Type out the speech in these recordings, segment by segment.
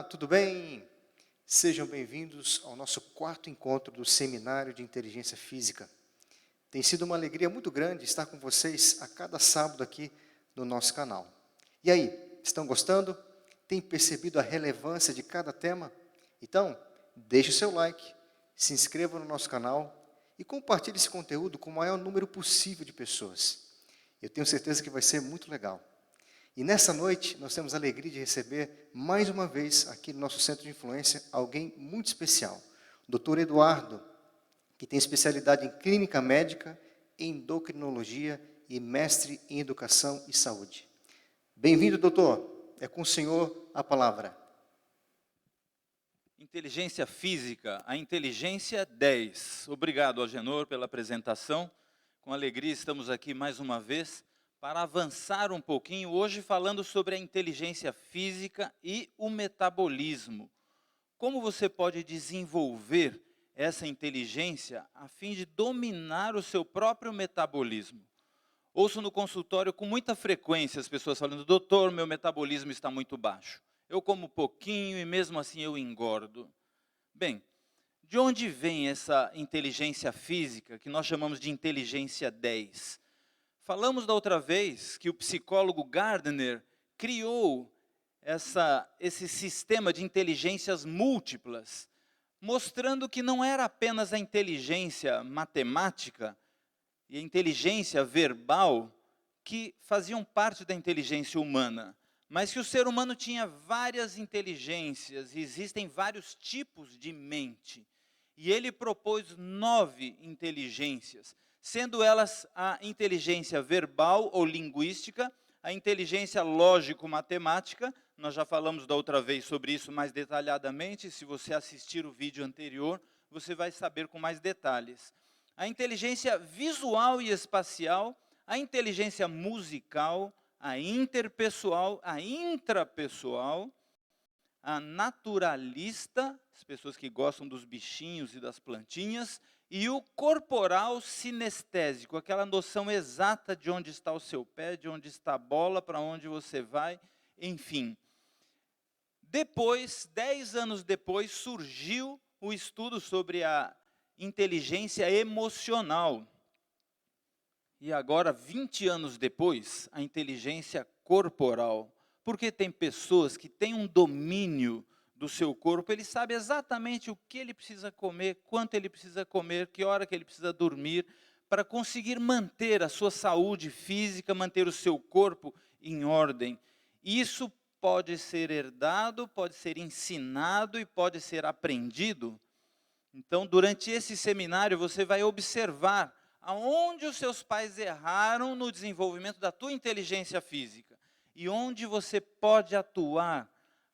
tudo bem? Sejam bem-vindos ao nosso quarto encontro do Seminário de Inteligência Física. Tem sido uma alegria muito grande estar com vocês a cada sábado aqui no nosso canal. E aí, estão gostando? Tem percebido a relevância de cada tema? Então, deixe o seu like, se inscreva no nosso canal e compartilhe esse conteúdo com o maior número possível de pessoas. Eu tenho certeza que vai ser muito legal. E nessa noite, nós temos a alegria de receber, mais uma vez, aqui no nosso Centro de Influência, alguém muito especial. O Dr. Eduardo, que tem especialidade em Clínica Médica, Endocrinologia e mestre em Educação e Saúde. Bem-vindo, doutor. É com o senhor a palavra. Inteligência física, a inteligência 10. Obrigado, Agenor, pela apresentação. Com alegria estamos aqui mais uma vez para avançar um pouquinho, hoje falando sobre a inteligência física e o metabolismo. Como você pode desenvolver essa inteligência a fim de dominar o seu próprio metabolismo? Ouço no consultório com muita frequência as pessoas falando: doutor, meu metabolismo está muito baixo. Eu como pouquinho e mesmo assim eu engordo. Bem, de onde vem essa inteligência física que nós chamamos de inteligência 10? Falamos da outra vez que o psicólogo Gardner criou esse sistema de inteligências múltiplas, mostrando que não era apenas a inteligência matemática e a inteligência verbal que faziam parte da inteligência humana, mas que o ser humano tinha várias inteligências, e existem vários tipos de mente. E ele propôs 9 inteligências, sendo elas a inteligência verbal ou linguística, a inteligência lógico-matemática, nós já falamos da outra vez sobre isso mais detalhadamente, se você assistir o vídeo anterior, você vai saber com mais detalhes. A inteligência visual e espacial, a inteligência musical, a interpessoal, a intrapessoal, a naturalista, as pessoas que gostam dos bichinhos e das plantinhas, e o corporal sinestésico, aquela noção exata de onde está o seu pé, de onde está a bola, para onde você vai, enfim. Depois, 10 anos depois, surgiu o estudo sobre a inteligência emocional. E agora, 20 anos depois, a inteligência corporal. Porque tem pessoas que têm um domínio do seu corpo, ele sabe exatamente o que ele precisa comer, quanto ele precisa comer, que hora que ele precisa dormir, para conseguir manter a sua saúde física, manter o seu corpo em ordem. Isso pode ser herdado, pode ser ensinado e pode ser aprendido. Então, durante esse seminário, você vai observar aonde os seus pais erraram no desenvolvimento da tua inteligência física e onde você pode atuar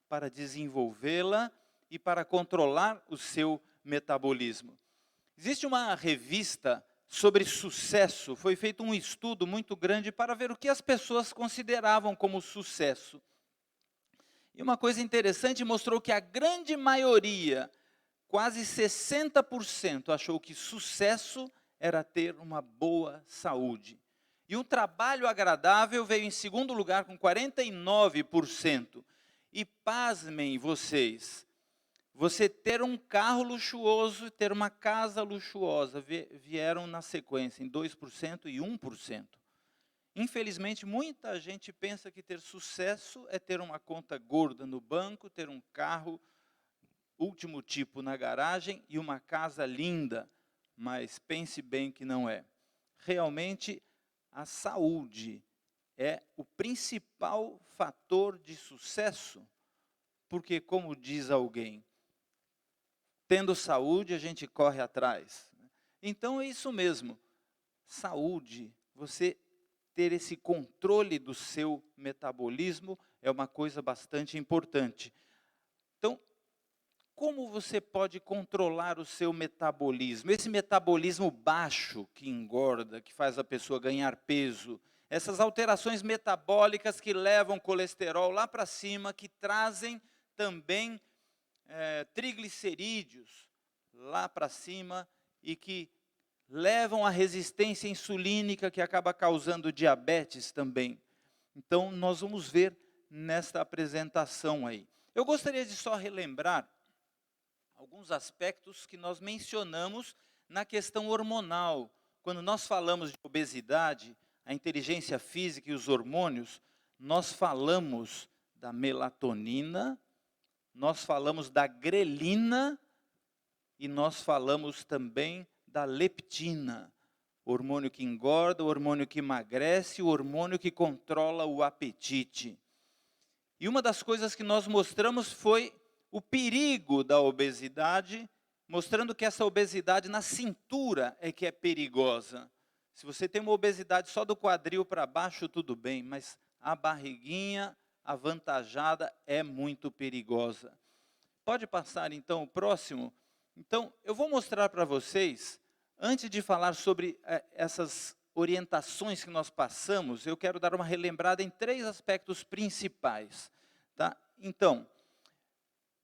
para desenvolvê-la e para controlar o seu metabolismo. Existe uma revista sobre sucesso, foi feito um estudo muito grande para ver o que as pessoas consideravam como sucesso. E uma coisa interessante, mostrou que a grande maioria, quase 60%, achou que sucesso era ter uma boa saúde. E um trabalho agradável veio em segundo lugar com 49%. E pasmem vocês, você ter um carro luxuoso e ter uma casa luxuosa vieram na sequência em 2% e 1%. Infelizmente, muita gente pensa que ter sucesso é ter uma conta gorda no banco, ter um carro último tipo na garagem e uma casa linda, mas pense bem que não é. Realmente, a saúde é o principal fator de sucesso, porque, como diz alguém, tendo saúde, a gente corre atrás. Então, é isso mesmo, saúde, você ter esse controle do seu metabolismo é uma coisa bastante importante. Então, como você pode controlar o seu metabolismo? Esse metabolismo baixo que engorda, que faz a pessoa ganhar peso, essas alterações metabólicas que levam colesterol lá para cima, que trazem também triglicerídeos lá para cima e que levam à resistência insulínica, que acaba causando diabetes também. Então, nós vamos ver nesta apresentação aí. Eu gostaria de só relembrar alguns aspectos que nós mencionamos na questão hormonal. Quando nós falamos de obesidade, a inteligência física e os hormônios, nós falamos da melatonina, nós falamos da grelina e nós falamos também da leptina, o hormônio que engorda, o hormônio que emagrece, o hormônio que controla o apetite. E uma das coisas que nós mostramos foi o perigo da obesidade, mostrando que essa obesidade na cintura é que é perigosa. Se você tem uma obesidade só do quadril para baixo, tudo bem, mas a barriguinha avantajada é muito perigosa. Pode passar então o próximo? Então, eu vou mostrar para vocês, antes de falar sobre essas orientações que nós passamos, eu quero dar uma relembrada em 3 aspectos principais. Tá? Então,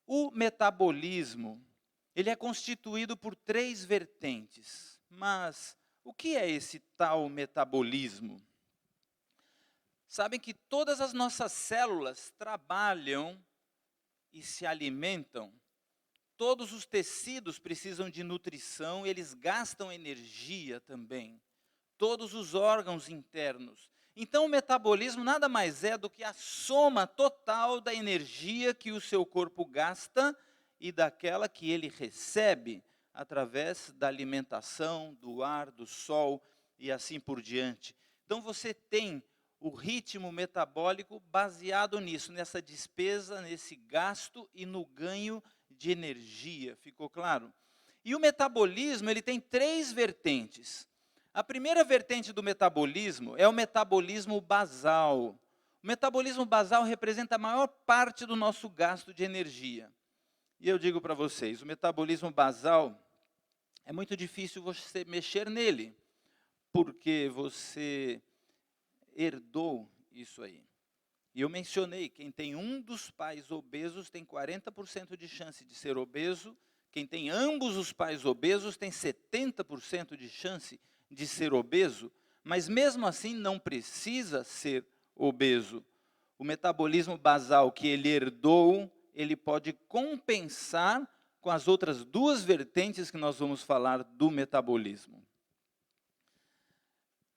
o metabolismo, ele é constituído por 3 vertentes. Mas o que é esse tal metabolismo? Sabem que todas as nossas células trabalham e se alimentam. Todos os tecidos precisam de nutrição, eles gastam energia também. Todos os órgãos internos. Então, o metabolismo nada mais é do que a soma total da energia que o seu corpo gasta e daquela que ele recebe através da alimentação, do ar, do sol e assim por diante. Então, você tem o ritmo metabólico baseado nisso, nessa despesa, nesse gasto e no ganho de energia, ficou claro? E o metabolismo, ele tem 3 vertentes. A primeira vertente do metabolismo é o metabolismo basal. O metabolismo basal representa a maior parte do nosso gasto de energia. E eu digo para vocês, o metabolismo basal é muito difícil você mexer nele, porque você herdou isso aí. E eu mencionei, quem tem um dos pais obesos tem 40% de chance de ser obeso, quem tem ambos os pais obesos tem 70% de chance de ser obeso, mas mesmo assim não precisa ser obeso. O metabolismo basal que ele herdou, ele pode compensar com as outras 2 vertentes que nós vamos falar do metabolismo.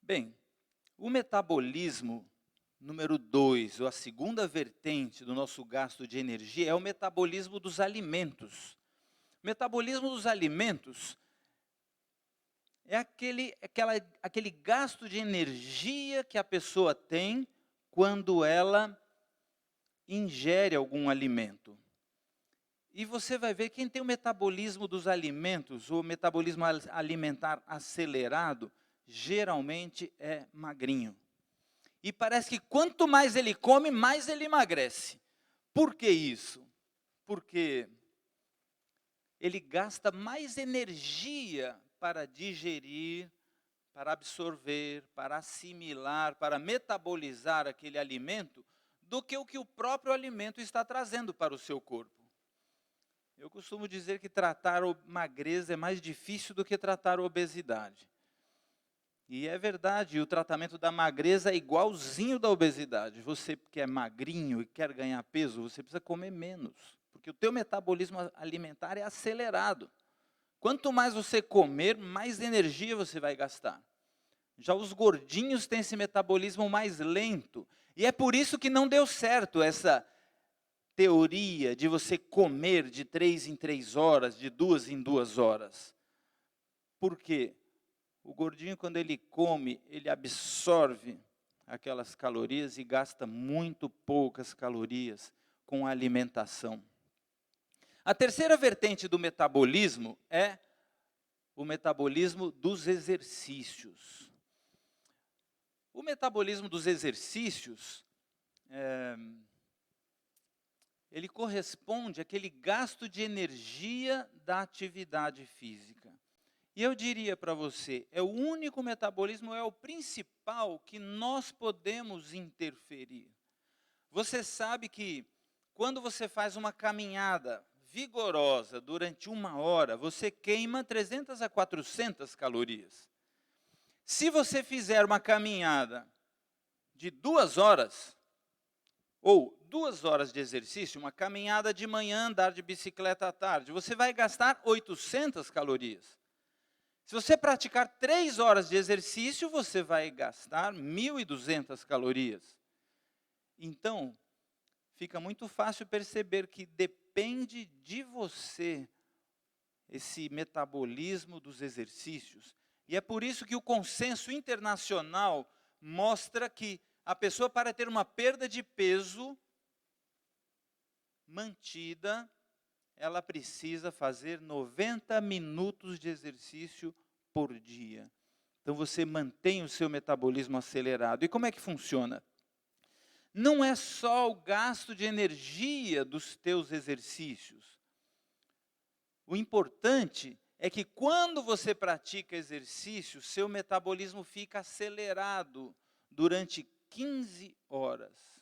Bem, o metabolismo número 2, ou a segunda vertente do nosso gasto de energia, é o metabolismo dos alimentos. O metabolismo dos alimentos é aquele gasto de energia que a pessoa tem quando ela ingere algum alimento. E você vai ver, quem tem o metabolismo dos alimentos, o metabolismo alimentar acelerado, geralmente é magrinho. E parece que quanto mais ele come, mais ele emagrece. Por que isso? Porque ele gasta mais energia para digerir, para absorver, para assimilar, para metabolizar aquele alimento, do que o próprio alimento está trazendo para o seu corpo. Eu costumo dizer que tratar a magreza é mais difícil do que tratar a obesidade. E é verdade, o tratamento da magreza é igualzinho da obesidade. Você que é magrinho e quer ganhar peso, você precisa comer menos, porque o teu metabolismo alimentar é acelerado. Quanto mais você comer, mais energia você vai gastar. Já os gordinhos têm esse metabolismo mais lento, e é por isso que não deu certo essa teoria de você comer de 3 em 3 horas, de 2 em 2 horas. Por quê? O gordinho, quando ele come, ele absorve aquelas calorias e gasta muito poucas calorias com a alimentação. A terceira vertente do metabolismo é o metabolismo dos exercícios. O metabolismo dos exercícios, ele corresponde àquele gasto de energia da atividade física. E eu diria para você, é o único metabolismo, é o principal que nós podemos interferir. Você sabe que quando você faz uma caminhada vigorosa durante 1 hora, você queima 300 a 400 calorias. Se você fizer uma caminhada de 2 horas, ou 2 horas de exercício, uma caminhada de manhã, andar de bicicleta à tarde, você vai gastar 800 calorias. Se você praticar 3 horas de exercício, você vai gastar 1.200 calorias. Então, fica muito fácil perceber que depende de você esse metabolismo dos exercícios. E é por isso que o consenso internacional mostra que a pessoa, para ter uma perda de peso mantida, ela precisa fazer 90 minutos de exercício por dia. Então você mantém o seu metabolismo acelerado. E como é que funciona? Não é só o gasto de energia dos teus exercícios. O importante é que quando você pratica exercício, seu metabolismo fica acelerado durante 15 horas.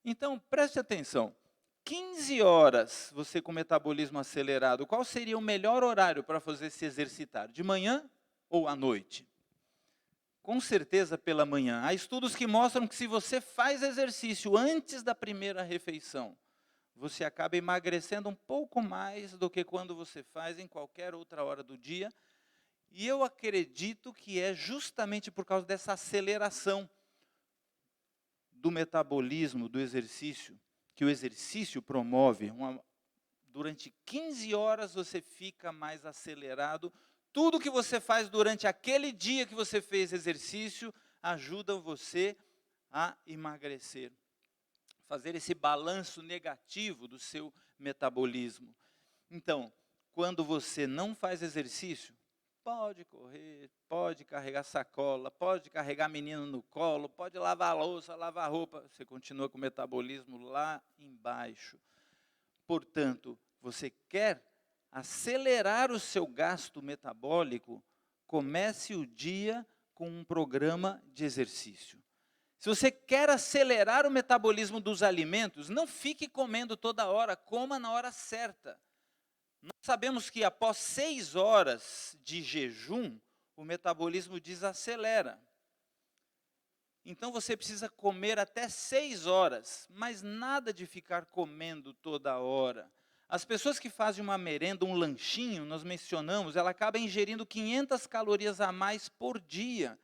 Então, preste atenção. 15 horas você com metabolismo acelerado, qual seria o melhor horário para fazer se exercitar? De manhã ou à noite? Com certeza pela manhã. Há estudos que mostram que se você faz exercício antes da primeira refeição, você acaba emagrecendo um pouco mais do que quando você faz em qualquer outra hora do dia. E eu acredito que é justamente por causa dessa aceleração do metabolismo, do exercício, que o exercício promove. Durante 15 horas você fica mais acelerado. Tudo que você faz durante aquele dia que você fez exercício ajuda você a emagrecer. Fazer esse balanço negativo do seu metabolismo. Então, quando você não faz exercício, pode correr, pode carregar sacola, pode carregar menino no colo, pode lavar a louça, lavar a roupa, você continua com o metabolismo lá embaixo. Portanto, você quer acelerar o seu gasto metabólico, comece o dia com um programa de exercício. Se você quer acelerar o metabolismo dos alimentos, não fique comendo toda hora, coma na hora certa. Nós sabemos que após 6 horas de jejum, o metabolismo desacelera. Então você precisa comer até 6 horas, mas nada de ficar comendo toda hora. As pessoas que fazem uma merenda, um lanchinho, nós mencionamos, ela acaba ingerindo 500 calorias a mais por dia,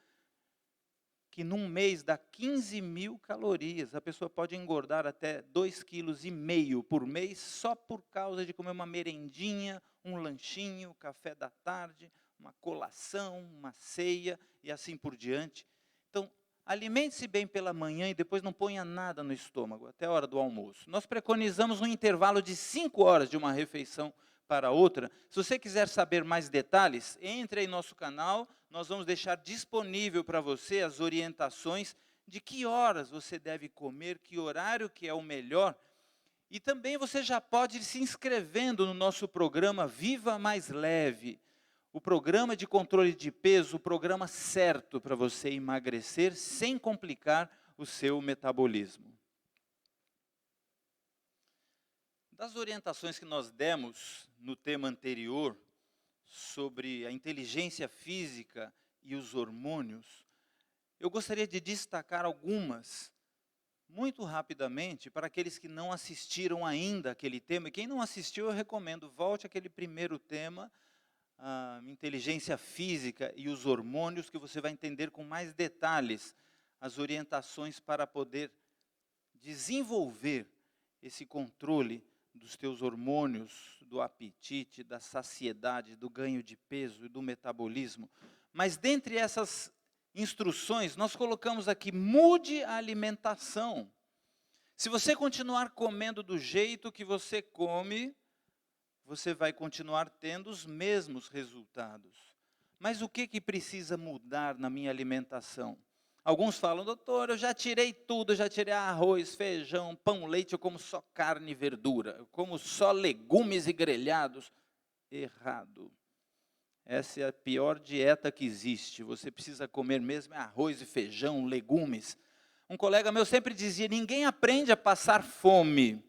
que num mês dá 15.000 calorias. A pessoa pode engordar até 2,5 kg por mês só por causa de comer uma merendinha, um lanchinho, café da tarde, uma colação, uma ceia e assim por diante. Então, alimente-se bem pela manhã e depois não ponha nada no estômago, até a hora do almoço. Nós preconizamos um intervalo de 5 horas de uma refeição para outra. Se você quiser saber mais detalhes, entre em nosso canal, nós vamos deixar disponível para você as orientações de que horas você deve comer, que horário que é o melhor. E também você já pode ir se inscrevendo no nosso programa Viva Mais Leve, o programa de controle de peso, o programa certo para você emagrecer sem complicar o seu metabolismo. Das orientações que nós demos no tema anterior, sobre a inteligência física e os hormônios, eu gostaria de destacar algumas, muito rapidamente, para aqueles que não assistiram ainda aquele tema. E quem não assistiu, eu recomendo, volte àquele primeiro tema, a inteligência física e os hormônios, que você vai entender com mais detalhes as orientações para poder desenvolver esse controle dos teus hormônios, do apetite, da saciedade, do ganho de peso e do metabolismo. Mas dentre essas instruções, nós colocamos aqui, mude a alimentação. Se você continuar comendo do jeito que você come, você vai continuar tendo os mesmos resultados. Mas o que precisa mudar na minha alimentação? Alguns falam, doutor, eu já tirei tudo, eu já tirei arroz, feijão, pão, leite, eu como só carne e verdura, eu como só legumes e grelhados. Errado. Essa é a pior dieta que existe. Você precisa comer mesmo arroz e feijão, legumes. Um colega meu sempre dizia, ninguém aprende a passar fome.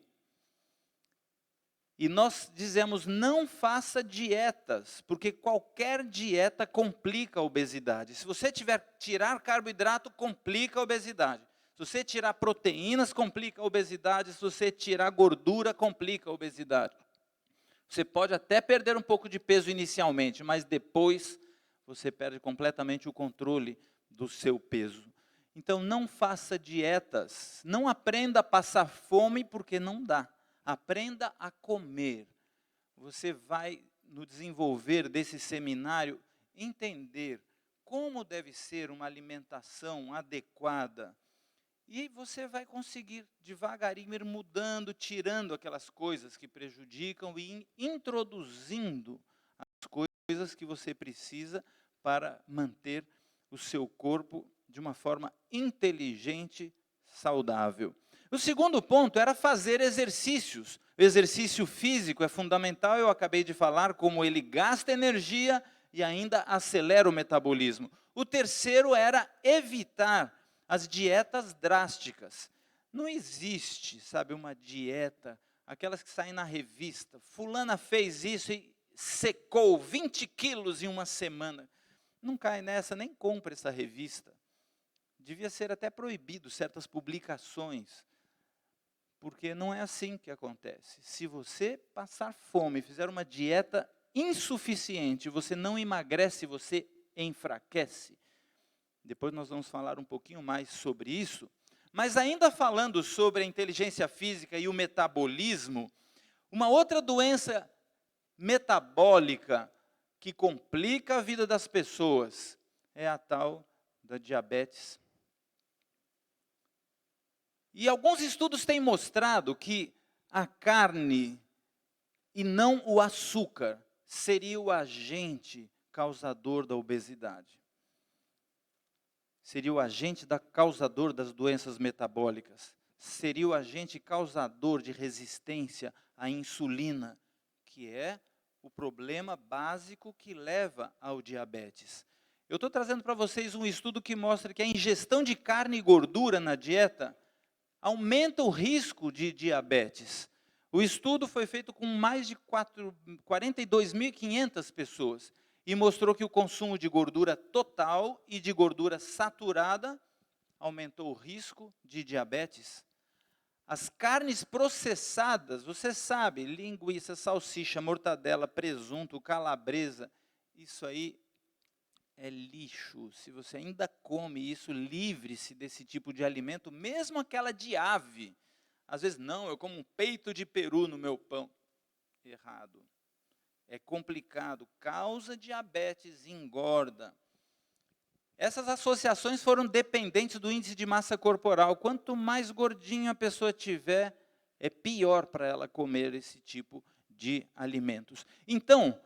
E nós dizemos, não faça dietas, porque qualquer dieta complica a obesidade. Se você tirar carboidrato, complica a obesidade. Se você tirar proteínas, complica a obesidade. Se você tirar gordura, complica a obesidade. Você pode até perder um pouco de peso inicialmente, mas depois você perde completamente o controle do seu peso. Então, não faça dietas, não aprenda a passar fome, porque não dá. Aprenda a comer. Você vai, no desenvolver desse seminário, entender como deve ser uma alimentação adequada. E você vai conseguir devagarinho ir mudando, tirando aquelas coisas que prejudicam e introduzindo as coisas que você precisa para manter o seu corpo de uma forma inteligente, saudável. O segundo ponto era fazer exercícios. O exercício físico é fundamental, eu acabei de falar como ele gasta energia e ainda acelera o metabolismo. O terceiro era evitar as dietas drásticas. Não existe, sabe, uma dieta, aquelas que saem na revista. Fulana fez isso e secou 20 quilos em uma semana. Não cai nessa, nem compra essa revista. Devia ser até proibido certas publicações, porque não é assim que acontece. Se você passar fome, fizer uma dieta insuficiente, você não emagrece, você enfraquece. Depois nós vamos falar um pouquinho mais sobre isso. Mas ainda falando sobre a inteligência física e o metabolismo, uma outra doença metabólica que complica a vida das pessoas é a tal da diabetes. E alguns estudos têm mostrado que a carne e não o açúcar seria o agente causador da obesidade. Seria o agente causador das doenças metabólicas. Seria o agente causador de resistência à insulina, que é o problema básico que leva ao diabetes. Eu estou trazendo para vocês um estudo que mostra que a ingestão de carne e gordura na dieta aumenta o risco de diabetes. O estudo foi feito com mais de 42.500 pessoas e mostrou que o consumo de gordura total e de gordura saturada aumentou o risco de diabetes. As carnes processadas, você sabe, linguiça, salsicha, mortadela, presunto, calabresa, isso aí é lixo. Se você ainda come isso, livre-se desse tipo de alimento, mesmo aquela de ave. Às vezes, não, eu como um peito de peru no meu pão. Errado. É complicado, causa diabetes, engorda. Essas associações foram dependentes do índice de massa corporal. Quanto mais gordinha a pessoa tiver, é pior para ela comer esse tipo de alimentos. Então,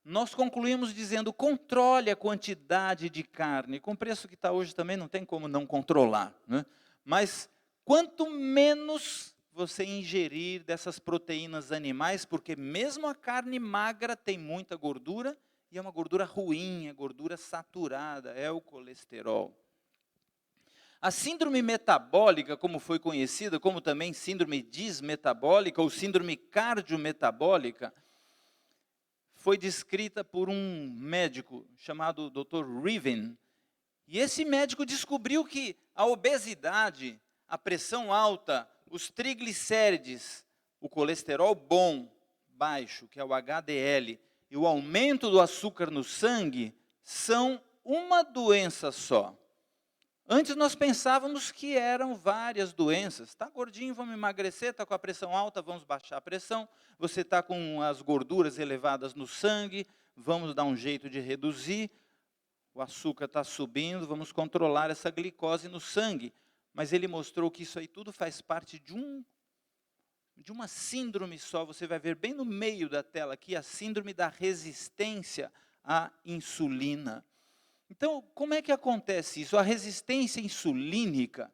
nós concluímos dizendo, controle a quantidade de carne. Com o preço que está hoje também não tem como não controlar, né? Mas quanto menos você ingerir dessas proteínas animais, porque mesmo a carne magra tem muita gordura, e é uma gordura ruim, é gordura saturada, é o colesterol. A síndrome metabólica, como foi conhecida, como também síndrome dismetabólica ou síndrome cardiometabólica, foi descrita por um médico chamado Dr. Riven. E esse médico descobriu que a obesidade, a pressão alta, os triglicérides, o colesterol bom, baixo, que é o HDL, e o aumento do açúcar no sangue, são uma doença só. Antes nós pensávamos que eram várias doenças. Está gordinho, vamos emagrecer, está com a pressão alta, vamos baixar a pressão. Você está com as gorduras elevadas no sangue, vamos dar um jeito de reduzir. O açúcar está subindo, vamos controlar essa glicose no sangue. Mas ele mostrou que isso aí tudo faz parte de uma síndrome só. Você vai ver bem no meio da tela aqui, a síndrome da resistência à insulina. Então, como é que acontece isso? A resistência insulínica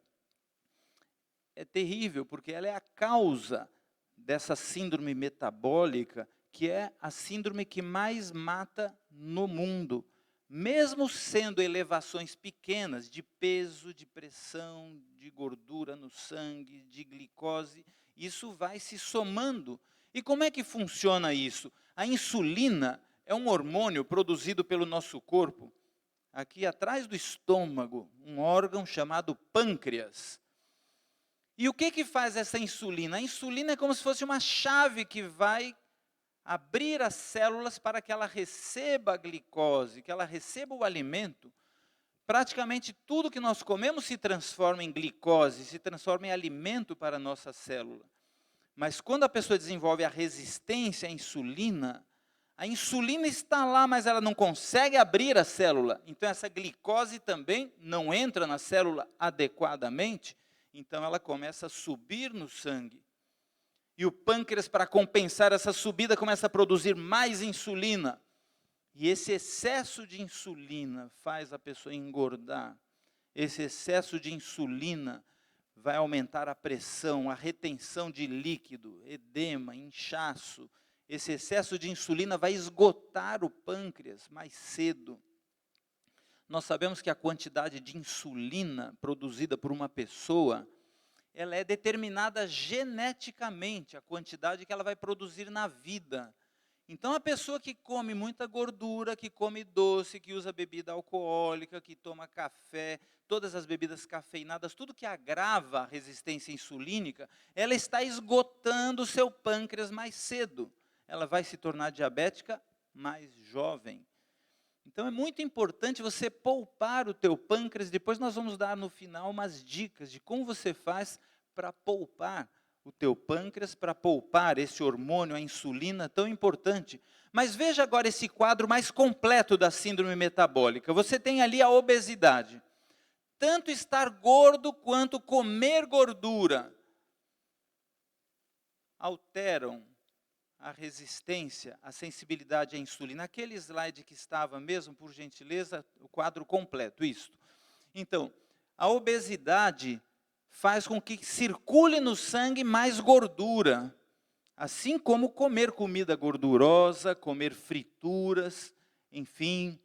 é terrível, porque ela é a causa dessa síndrome metabólica, que é a síndrome que mais mata no mundo. Mesmo sendo elevações pequenas de peso, de pressão, de gordura no sangue, de glicose, isso vai se somando. E como é que funciona isso? A insulina é um hormônio produzido pelo nosso corpo, aqui atrás do estômago, um órgão chamado pâncreas. E o que faz essa insulina? A insulina é como se fosse uma chave que vai abrir as células para que ela receba a glicose, que ela receba o alimento. Praticamente tudo que nós comemos se transforma em glicose, se transforma em alimento para a nossa célula. Mas quando a pessoa desenvolve a resistência à insulina está lá, mas ela não consegue abrir a célula. Então essa glicose também não entra na célula adequadamente, então ela começa a subir no sangue. E o pâncreas, para compensar essa subida, começa a produzir mais insulina. E esse excesso de insulina faz a pessoa engordar. Esse excesso de insulina vai aumentar a pressão, a retenção de líquido, edema, inchaço. Esse excesso de insulina vai esgotar o pâncreas mais cedo. Nós sabemos que a quantidade de insulina produzida por uma pessoa, ela é determinada geneticamente, a quantidade que ela vai produzir na vida. Então, a pessoa que come muita gordura, que come doce, que usa bebida alcoólica, que toma café, todas as bebidas cafeinadas, tudo que agrava a resistência insulínica, ela está esgotando o seu pâncreas mais cedo. Ela vai se tornar diabética mais jovem. Então, é muito importante você poupar o teu pâncreas. Depois nós vamos dar no final umas dicas de como você faz para poupar o teu pâncreas, para poupar esse hormônio, a insulina, tão importante. Mas veja agora esse quadro mais completo da síndrome metabólica. Você tem ali a obesidade. Tanto estar gordo quanto comer gordura alteram a resistência, a sensibilidade à insulina. Aquele slide que estava mesmo, por gentileza, o quadro completo, isto. Então, a obesidade faz com que circule no sangue mais gordura, assim como comer comida gordurosa, comer frituras, enfim.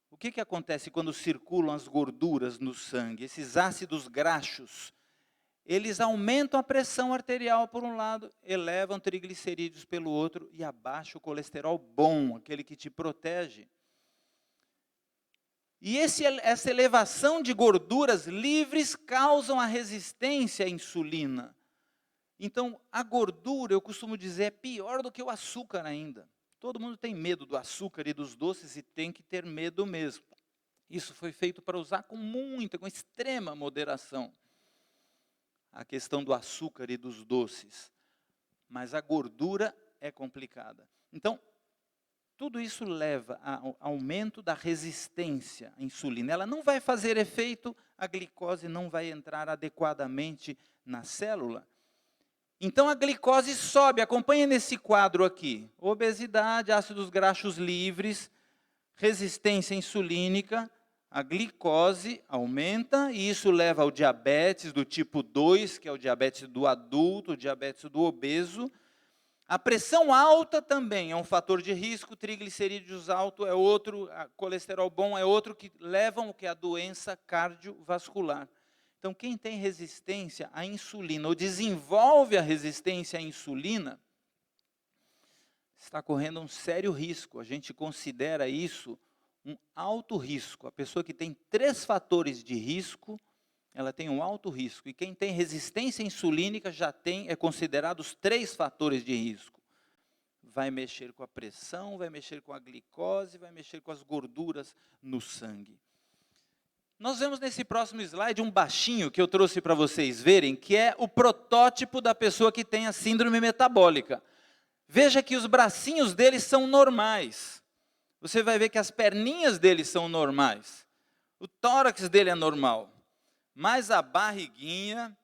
O que acontece quando circulam as gorduras no sangue? Esses ácidos graxos, eles aumentam a pressão arterial por um lado, elevam triglicerídeos pelo outro e abaixam o colesterol bom, aquele que te protege. E essa elevação de gorduras livres causam a resistência à insulina. Então, a gordura, eu costumo dizer, é pior do que o açúcar ainda. Todo mundo tem medo do açúcar e dos doces e tem que ter medo mesmo. Isso foi feito para usar com extrema moderação. A questão do açúcar e dos doces. Mas a gordura é complicada. Então, tudo isso leva ao aumento da resistência à insulina. Ela não vai fazer efeito, a glicose não vai entrar adequadamente na célula. Então a glicose sobe, acompanha nesse quadro aqui. Obesidade, ácidos graxos livres, resistência insulínica, a glicose aumenta e isso leva ao diabetes do tipo 2, que é o diabetes do adulto, o diabetes do obeso. A pressão alta também é um fator de risco, triglicerídeos alto é outro, colesterol bom é outro, que levam ao que é a doença cardiovascular. Então, quem tem resistência à insulina, ou desenvolve a resistência à insulina, está correndo um sério risco. A gente considera isso um alto risco. A pessoa que tem 3 fatores de risco, ela tem um alto risco. E quem tem resistência insulínica é considerado os 3 fatores de risco. Vai mexer com a pressão, vai mexer com a glicose, vai mexer com as gorduras no sangue. Nós vemos nesse próximo slide um baixinho que eu trouxe para vocês verem, que é o protótipo da pessoa que tem a síndrome metabólica. Veja que os bracinhos dele são normais. Você vai ver que as perninhas dele são normais. O tórax dele é normal. Mas a barriguinha.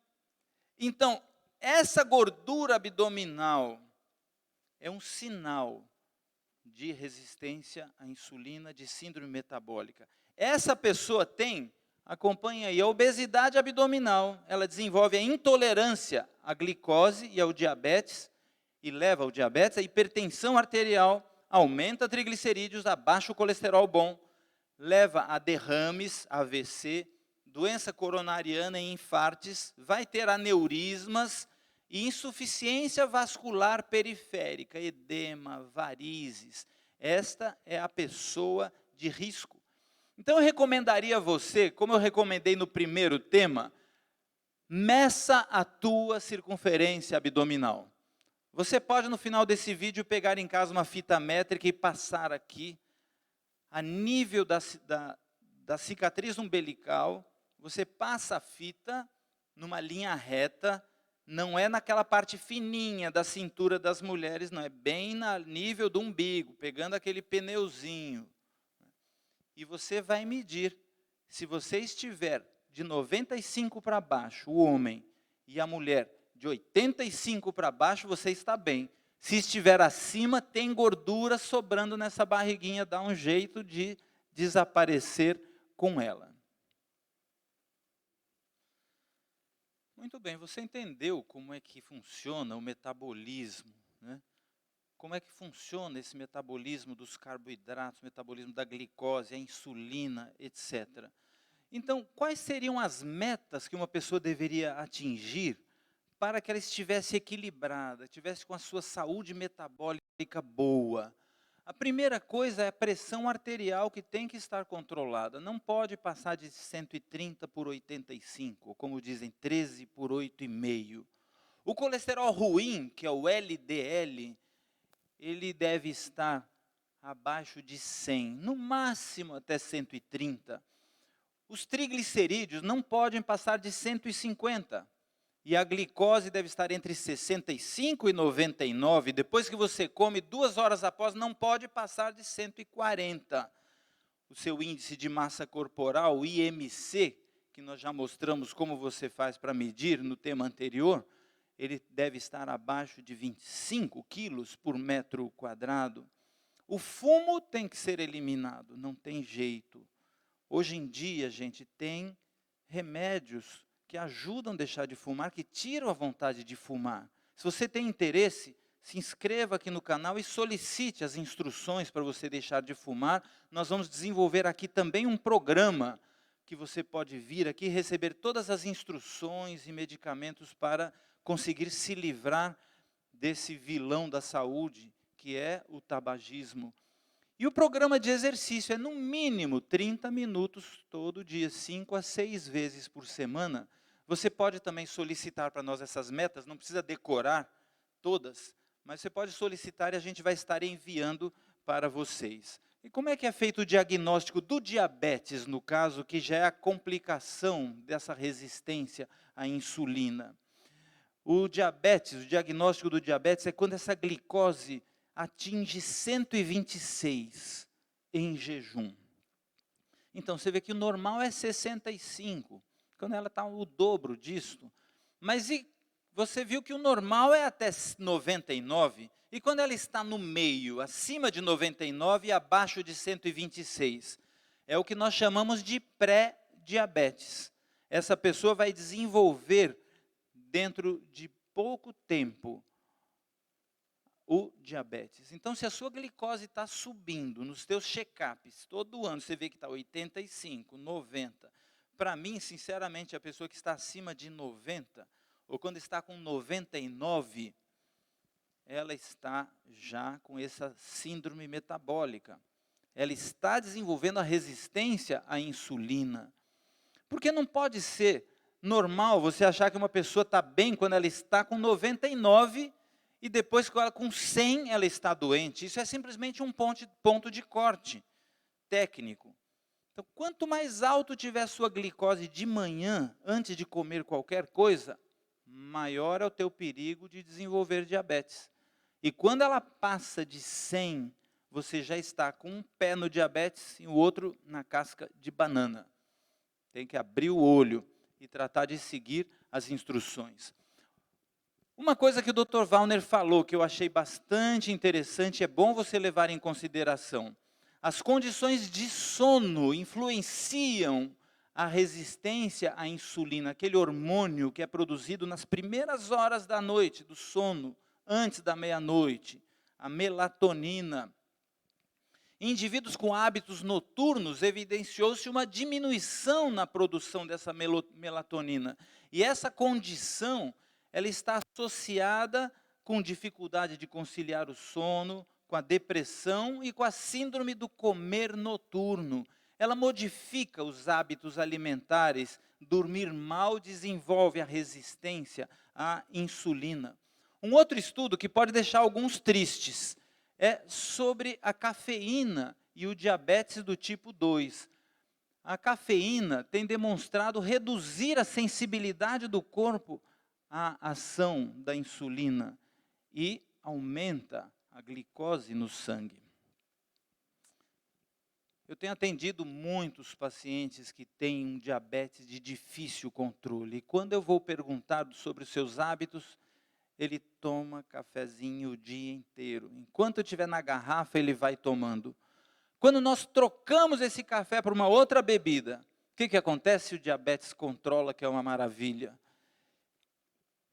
Então, essa gordura abdominal é um sinal de resistência à insulina, de síndrome metabólica. Essa pessoa acompanha aí, a obesidade abdominal. Ela desenvolve a intolerância à glicose e ao diabetes, e leva ao diabetes, a hipertensão arterial, aumenta triglicerídeos, abaixa o colesterol bom, leva a derrames, AVC, doença coronariana e infartes, vai ter aneurismas e insuficiência vascular periférica, edema, varizes. Esta é a pessoa de risco. Então eu recomendaria a você, como eu recomendei no primeiro tema, meça a tua circunferência abdominal. Você pode, no final desse vídeo, pegar em casa uma fita métrica e passar aqui, a nível da cicatriz umbilical, você passa a fita numa linha reta, não é naquela parte fininha da cintura das mulheres, não, é bem no nível do umbigo, pegando aquele pneuzinho. E você vai medir. Se você estiver de 95 para baixo, o homem, e a mulher de 85 para baixo, você está bem. Se estiver acima, tem gordura sobrando nessa barriguinha, dá um jeito de desaparecer com ela. Muito bem, você entendeu como é que funciona o metabolismo, né? Como é que funciona esse metabolismo dos carboidratos, o metabolismo da glicose, a insulina, etc. Então, quais seriam as metas que uma pessoa deveria atingir para que ela estivesse equilibrada, estivesse com a sua saúde metabólica boa? A primeira coisa é a pressão arterial, que tem que estar controlada. Não pode passar de 130 por 85, ou como dizem, 13 por 8,5. O colesterol ruim, que é o LDL, ele deve estar abaixo de 100, no máximo até 130. Os triglicerídeos não podem passar de 150. E a glicose deve estar entre 65 e 99. Depois que você come, 2 horas após, não pode passar de 140. O seu índice de massa corporal, o IMC, que nós já mostramos como você faz para medir no tema anterior, ele deve estar abaixo de 25 quilos por metro quadrado. O fumo tem que ser eliminado, não tem jeito. Hoje em dia, a gente tem remédios que ajudam a deixar de fumar, que tiram a vontade de fumar. Se você tem interesse, se inscreva aqui no canal e solicite as instruções para você deixar de fumar. Nós vamos desenvolver aqui também um programa que você pode vir aqui e receber todas as instruções e medicamentos para conseguir se livrar desse vilão da saúde, que é o tabagismo. E o programa de exercício é, no mínimo, 30 minutos todo dia, 5 a 6 vezes por semana. Você pode também solicitar para nós essas metas, não precisa decorar todas, mas você pode solicitar e a gente vai estar enviando para vocês. E como é que é feito o diagnóstico do diabetes, no caso, que já é a complicação dessa resistência à insulina? O diagnóstico do diabetes é quando essa glicose atinge 126 em jejum. Então, você vê que o normal é 65, quando ela está o dobro disto. Mas você viu que o normal é até 99, e quando ela está no meio, acima de 99 e abaixo de 126, é o que nós chamamos de pré-diabetes. Essa pessoa vai desenvolver, dentro de pouco tempo, o diabetes. Então, se a sua glicose está subindo nos teus check-ups, todo ano você vê que está 85, 90. Para mim, sinceramente, a pessoa que está acima de 90, ou quando está com 99, ela está já com essa síndrome metabólica. Ela está desenvolvendo a resistência à insulina. Porque não pode ser normal você achar que uma pessoa está bem quando ela está com 99 e depois com 100 ela está doente. Isso é simplesmente um ponto de corte técnico. Então, quanto mais alto tiver a sua glicose de manhã, antes de comer qualquer coisa, maior é o teu perigo de desenvolver diabetes. E quando ela passa de 100, você já está com um pé no diabetes e o outro na casca de banana. Tem que abrir o olho e tratar de seguir as instruções. Uma coisa que o Dr. Wallner falou, que eu achei bastante interessante, é bom você levar em consideração. As condições de sono influenciam a resistência à insulina, aquele hormônio que é produzido nas primeiras horas da noite, do sono, antes da meia-noite, a melatonina. Em indivíduos com hábitos noturnos, evidenciou-se uma diminuição na produção dessa melatonina. E essa condição, ela está associada com dificuldade de conciliar o sono, com a depressão e com a síndrome do comer noturno. ela modifica os hábitos alimentares. Dormir mal desenvolve a resistência à insulina. Um outro estudo que pode deixar alguns tristes é sobre a cafeína e o diabetes do tipo 2. A cafeína tem demonstrado reduzir a sensibilidade do corpo à ação da insulina e aumenta a glicose no sangue. Eu tenho atendido muitos pacientes que têm um diabetes de difícil controle. E quando eu vou perguntar sobre os seus hábitos, ele toma cafezinho o dia inteiro. Enquanto eu estiver na garrafa, ele vai tomando. Quando nós trocamos esse café por uma outra bebida, o que acontece? O diabetes controla, que é uma maravilha.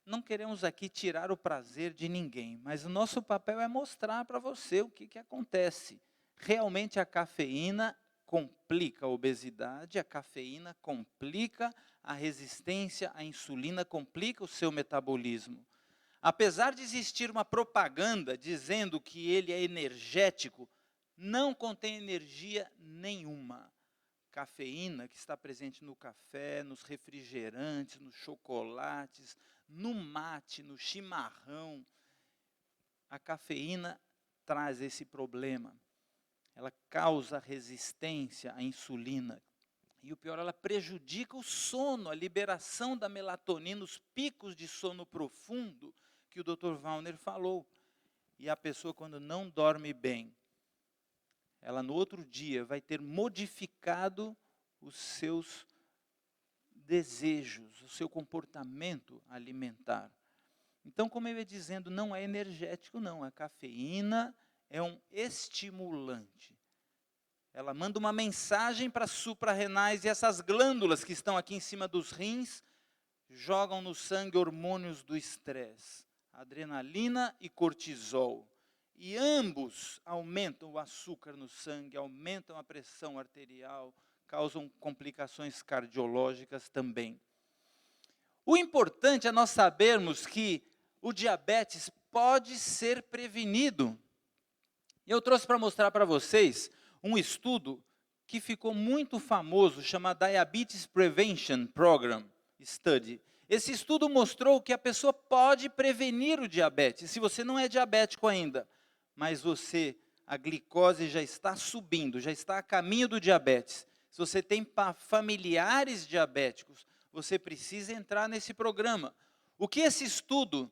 Não queremos aqui tirar o prazer de ninguém, mas o nosso papel é mostrar para você o que acontece. Realmente a cafeína complica a obesidade, a cafeína complica a resistência à insulina, complica o seu metabolismo. Apesar de existir uma propaganda dizendo que ele é energético, não contém energia nenhuma. Cafeína que está presente no café, nos refrigerantes, nos chocolates, no mate, no chimarrão. A cafeína traz esse problema. Ela causa resistência à insulina. E o pior, ela prejudica o sono, a liberação da melatonina, os picos de sono profundo que o Dr. Wallner falou. E a pessoa, quando não dorme bem, ela no outro dia vai ter modificado os seus desejos, o seu comportamento alimentar. Então, como eu ia dizendo, não é energético não, a cafeína é um estimulante. Ela manda uma mensagem para as suprarrenais e essas glândulas que estão aqui em cima dos rins jogam no sangue hormônios do estresse, adrenalina e cortisol. E ambos aumentam o açúcar no sangue, aumentam a pressão arterial, causam complicações cardiológicas também. O importante é nós sabermos que o diabetes pode ser prevenido. Eu trouxe para mostrar para vocês um estudo que ficou muito famoso, chamado Diabetes Prevention Program Study. Esse estudo mostrou que a pessoa pode prevenir o diabetes. Se você não é diabético ainda, mas a glicose já está subindo, já está a caminho do diabetes. Se você tem familiares diabéticos, você precisa entrar nesse programa. O que esse estudo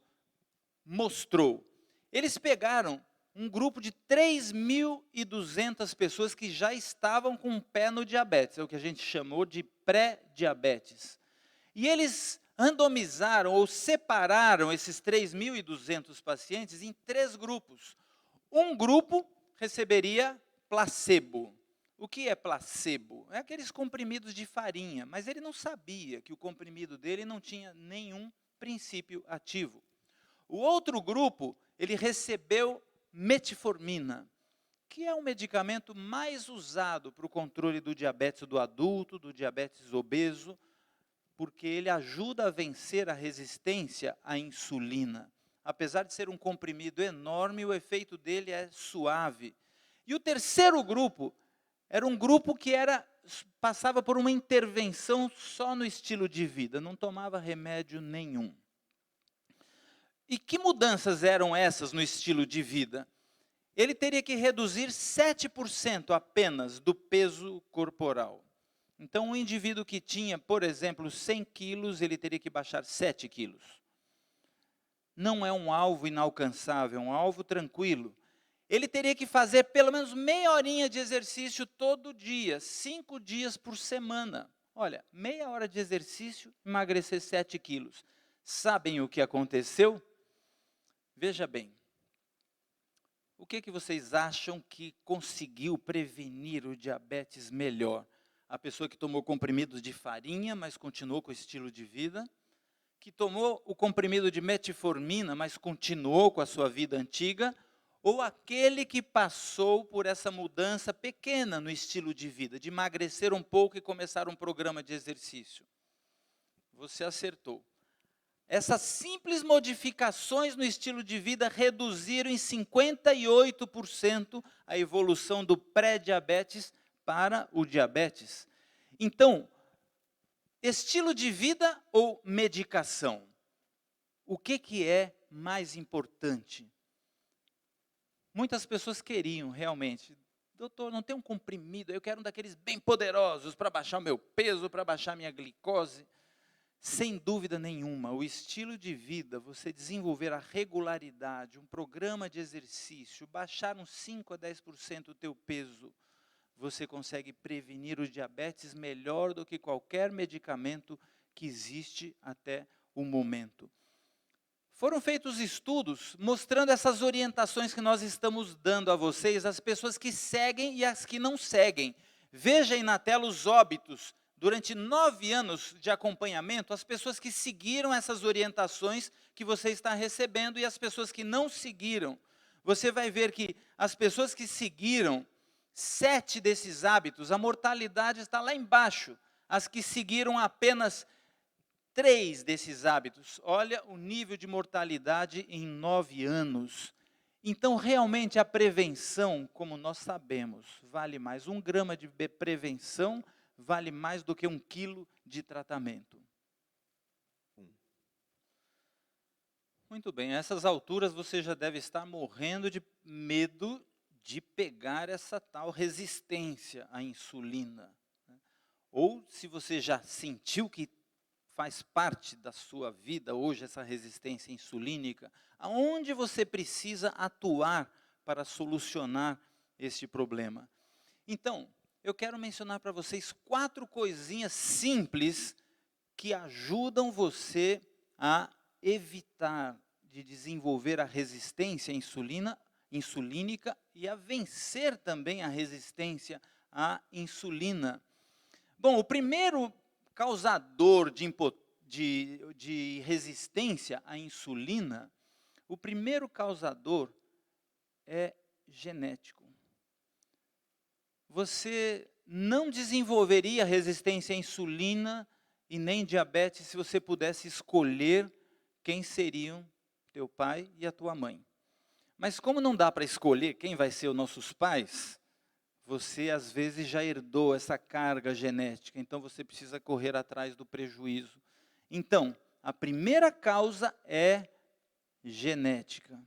mostrou? Eles pegaram um grupo de 3.200 pessoas que já estavam com o pé no diabetes, é o que a gente chamou de pré-diabetes. E eles randomizaram ou separaram esses 3.200 pacientes em 3 grupos. Um grupo receberia placebo. O que é placebo? É aqueles comprimidos de farinha, mas ele não sabia que o comprimido dele não tinha nenhum princípio ativo. O outro grupo, ele recebeu metformina, que é o medicamento mais usado para o controle do diabetes do adulto, do diabetes obeso, porque ele ajuda a vencer a resistência à insulina. Apesar de ser um comprimido enorme, o efeito dele é suave. E o terceiro grupo era um grupo que passava por uma intervenção só no estilo de vida, não tomava remédio nenhum. E que mudanças eram essas no estilo de vida? Ele teria que reduzir 7% apenas do peso corporal. Então, um indivíduo que tinha, por exemplo, 100 quilos, ele teria que baixar 7 quilos. Não é um alvo inalcançável, é um alvo tranquilo. Ele teria que fazer pelo menos meia horinha de exercício todo dia, 5 dias por semana. Olha, meia hora de exercício, emagrecer 7 quilos. Sabem o que aconteceu? Veja bem, o que vocês acham que conseguiu prevenir o diabetes melhor? A pessoa que tomou comprimidos de farinha, mas continuou com o estilo de vida, que tomou o comprimido de metformina, mas continuou com a sua vida antiga, ou aquele que passou por essa mudança pequena no estilo de vida, de emagrecer um pouco e começar um programa de exercício? Você acertou. Essas simples modificações no estilo de vida reduziram em 58% a evolução do pré-diabetes para o diabetes. Então, estilo de vida ou medicação? O que é mais importante? Muitas pessoas queriam realmente, doutor, não tem um comprimido, eu quero um daqueles bem poderosos para baixar o meu peso, para baixar a minha glicose. Sem dúvida nenhuma, o estilo de vida, você desenvolver a regularidade, um programa de exercício, baixar uns 5 a 10% o teu peso, você consegue prevenir o diabetes melhor do que qualquer medicamento que existe até o momento. Foram feitos estudos mostrando essas orientações que nós estamos dando a vocês, as pessoas que seguem e as que não seguem. Veja aí na tela os óbitos. Durante 9 anos de acompanhamento, as pessoas que seguiram essas orientações que você está recebendo e as pessoas que não seguiram. Você vai ver que as pessoas que seguiram 7 desses hábitos, a mortalidade está lá embaixo. As que seguiram apenas 3 desses hábitos, olha o nível de mortalidade em 9 anos. Então, realmente, a prevenção, como nós sabemos, vale mais. 1 grama de prevenção vale mais do que 1 quilo de tratamento. Muito bem, a essas alturas você já deve estar morrendo de medo de pegar essa tal resistência à insulina. Ou se você já sentiu que faz parte da sua vida hoje essa resistência insulínica, aonde você precisa atuar para solucionar este problema? Então, eu quero mencionar para vocês 4 coisinhas simples que ajudam você a evitar de desenvolver a resistência insulínica e a vencer também a resistência à insulina. Bom, o primeiro causador de resistência à insulina, o primeiro causador é genético. Você não desenvolveria resistência à insulina e nem diabetes se você pudesse escolher quem seriam teu pai e a tua mãe. Mas como não dá para escolher quem vai ser os nossos pais, você às vezes já herdou essa carga genética, então você precisa correr atrás do prejuízo. Então, a primeira causa é genética.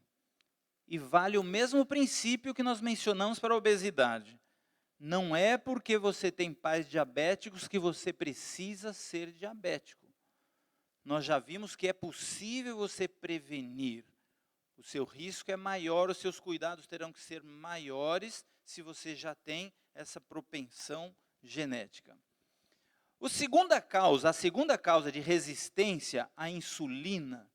E vale o mesmo princípio que nós mencionamos para a obesidade. Não é porque você tem pais diabéticos que você precisa ser diabético. Nós já vimos que é possível você prevenir. O seu risco é maior, os seus cuidados terão que ser maiores se você já tem essa propensão genética. A segunda causa de resistência à insulina,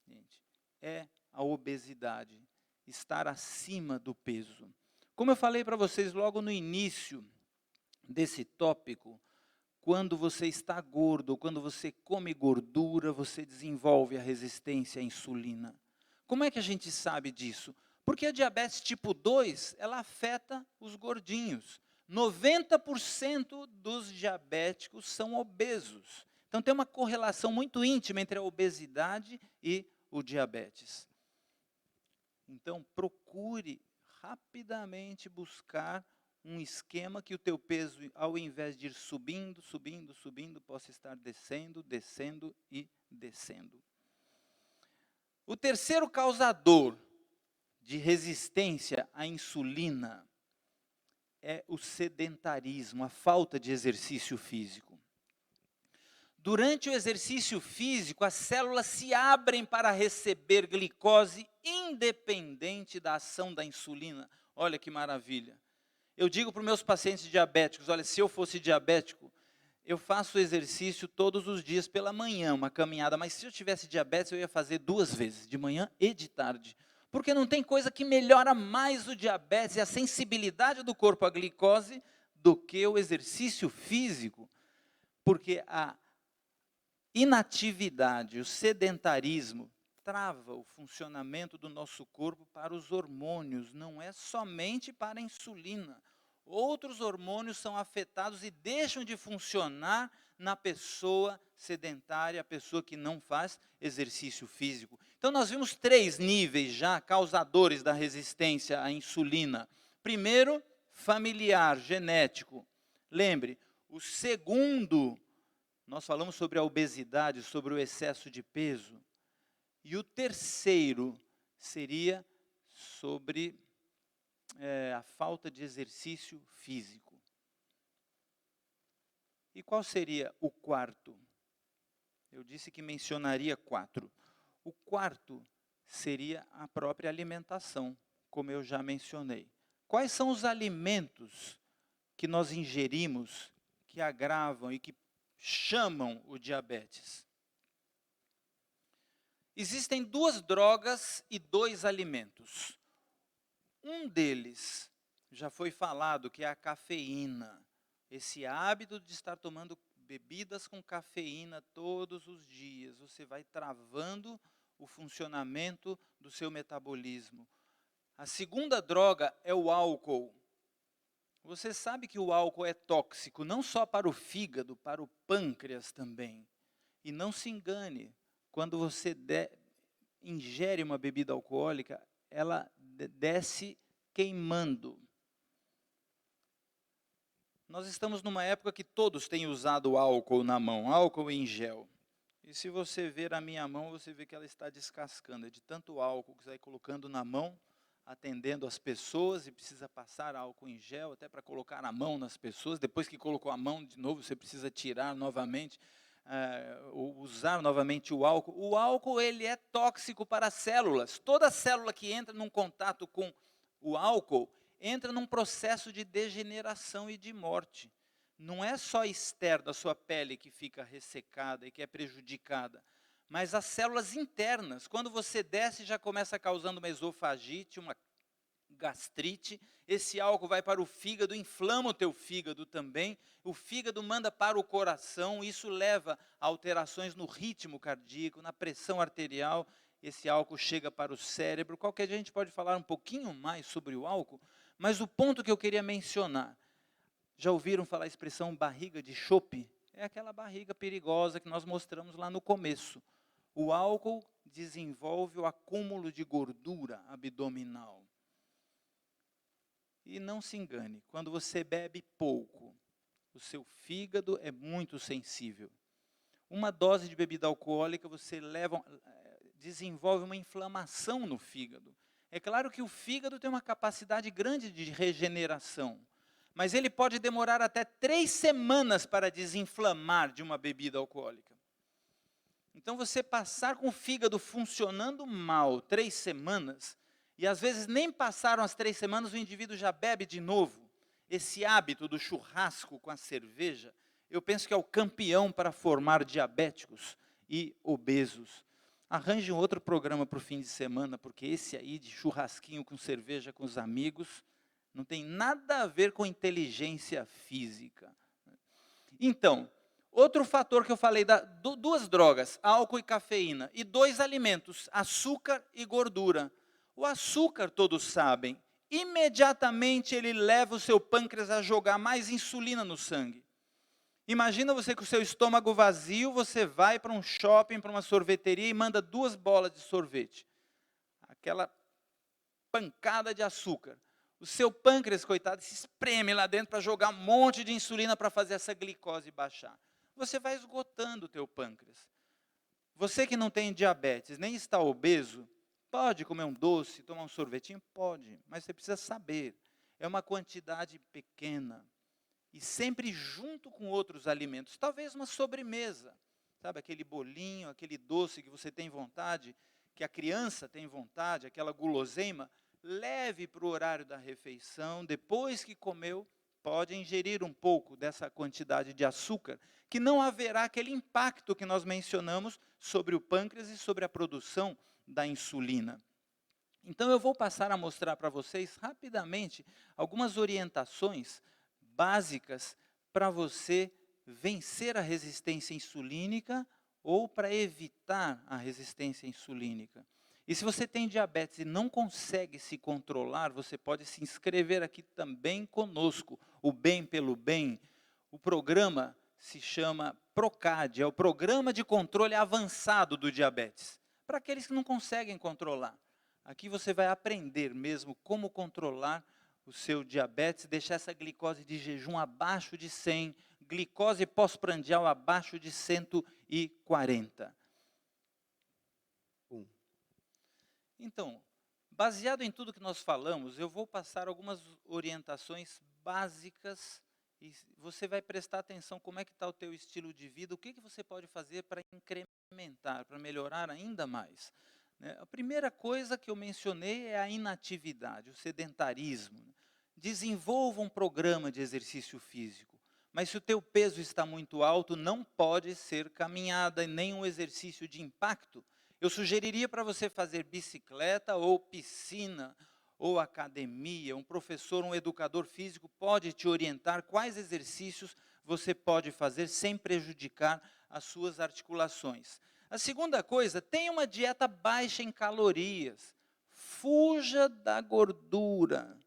gente, é a obesidade, estar acima do peso. Como eu falei para vocês logo no início desse tópico, quando você está gordo, ou quando você come gordura, você desenvolve a resistência à insulina. Como é que a gente sabe disso? Porque a diabetes tipo 2, ela afeta os gordinhos. 90% dos diabéticos são obesos. Então tem uma correlação muito íntima entre a obesidade e o diabetes. Então procure rapidamente buscar um esquema que o teu peso, ao invés de ir subindo, subindo, subindo, possa estar descendo, descendo e descendo. O terceiro causador de resistência à insulina é o sedentarismo, a falta de exercício físico. Durante o exercício físico, as células se abrem para receber glicose independente da ação da insulina. Olha que maravilha. Eu digo para os meus pacientes diabéticos, olha, se eu fosse diabético, eu faço exercício todos os dias pela manhã, uma caminhada, mas se eu tivesse diabetes, eu ia fazer 2 vezes, de manhã e de tarde. Porque não tem coisa que melhora mais o diabetes e a sensibilidade do corpo à glicose do que o exercício físico. Porque a inatividade, o sedentarismo, trava o funcionamento do nosso corpo para os hormônios, não é somente para a insulina. Outros hormônios são afetados e deixam de funcionar na pessoa sedentária, a pessoa que não faz exercício físico. Então nós vimos 3 níveis já causadores da resistência à insulina. Primeiro, familiar, genético. Lembre, o segundo, nós falamos sobre a obesidade, sobre o excesso de peso. E o terceiro seria sobre a falta de exercício físico. E qual seria o quarto? Eu disse que mencionaria 4. O quarto seria a própria alimentação, como eu já mencionei. Quais são os alimentos que nós ingerimos que agravam e que chamam o diabetes? Existem 2 drogas e 2 alimentos. Um deles já foi falado, que é a cafeína. Esse hábito de estar tomando bebidas com cafeína todos os dias, você vai travando o funcionamento do seu metabolismo. A segunda droga é o álcool. Você sabe que o álcool é tóxico, não só para o fígado, para o pâncreas também. E não se engane, quando você ingere uma bebida alcoólica, ela desce queimando. Nós estamos numa época que todos têm usado álcool na mão, álcool em gel. E se você ver a minha mão, você vê que ela está descascando. É de tanto álcool que você vai colocando na mão, atendendo as pessoas, e precisa passar álcool em gel até para colocar a mão nas pessoas. Depois que colocou a mão de novo, você precisa tirar novamente, usar novamente o álcool. O álcool, ele é tóxico para as células. Toda célula que entra num contato com o álcool, entra num processo de degeneração e de morte. Não é só externo, a sua pele que fica ressecada e que é prejudicada, mas as células internas. Quando você desce, já começa causando uma esofagite, uma gastrite. Esse álcool vai para o fígado, inflama o teu fígado também. O fígado manda para o coração, isso leva a alterações no ritmo cardíaco, na pressão arterial. Esse álcool chega para o cérebro. Qualquer dia a gente pode falar um pouquinho mais sobre o álcool, mas o ponto que eu queria mencionar, já ouviram falar a expressão barriga de chope? É aquela barriga perigosa que nós mostramos lá no começo. O álcool desenvolve o acúmulo de gordura abdominal. E não se engane, quando você bebe pouco, o seu fígado é muito sensível. Uma dose de bebida alcoólica, você desenvolve uma inflamação no fígado. É claro que o fígado tem uma capacidade grande de regeneração, mas ele pode demorar até 3 semanas para desinflamar de uma bebida alcoólica. Então, você passar com o fígado funcionando mal 3 semanas, e às vezes nem passaram as 3 semanas, o indivíduo já bebe de novo. Esse hábito do churrasco com a cerveja, eu penso que é o campeão para formar diabéticos e obesos. Arranje um outro programa para o fim de semana, porque esse aí de churrasquinho com cerveja com os amigos, não tem nada a ver com inteligência física. Então, outro fator que eu falei, 2 drogas, álcool e cafeína, e 2 alimentos, açúcar e gordura. O açúcar, todos sabem, imediatamente ele leva o seu pâncreas a jogar mais insulina no sangue. Imagina você com o seu estômago vazio, você vai para um shopping, para uma sorveteria e manda 2 bolas de sorvete. Aquela pancada de açúcar. O seu pâncreas, coitado, se espreme lá dentro para jogar um monte de insulina para fazer essa glicose baixar. Você vai esgotando o teu pâncreas. Você que não tem diabetes, nem está obeso, pode comer um doce, tomar um sorvetinho? Pode, mas você precisa saber. É uma quantidade pequena. E sempre junto com outros alimentos, talvez uma sobremesa, sabe, aquele bolinho, aquele doce que você tem vontade, que a criança tem vontade, aquela guloseima, leve para o horário da refeição, depois que comeu, pode ingerir um pouco dessa quantidade de açúcar, que não haverá aquele impacto que nós mencionamos sobre o pâncreas e sobre a produção da insulina. Então eu vou passar a mostrar para vocês rapidamente algumas orientações básicas para você vencer a resistência insulínica ou para evitar a resistência insulínica. E se você tem diabetes e não consegue se controlar, você pode se inscrever aqui também conosco, o Bem pelo Bem. O programa se chama PROCAD, é o Programa de Controle Avançado do Diabetes, para aqueles que não conseguem controlar. Aqui você vai aprender mesmo como controlar o seu diabetes, deixar essa glicose de jejum abaixo de 100, glicose pós-prandial abaixo de 140. Então, baseado em tudo que nós falamos, eu vou passar algumas orientações básicas e você vai prestar atenção como é que está o teu estilo de vida, o que você pode fazer para incrementar, para melhorar ainda mais. A primeira coisa que eu mencionei é a inatividade, o sedentarismo. Desenvolva um programa de exercício físico, mas se o teu peso está muito alto, não pode ser caminhada nem um exercício de impacto. Eu sugeriria para você fazer bicicleta ou piscina ou academia. Um professor, um educador físico pode te orientar quais exercícios você pode fazer sem prejudicar as suas articulações. A segunda coisa, tenha uma dieta baixa em calorias. Fuja da gordura,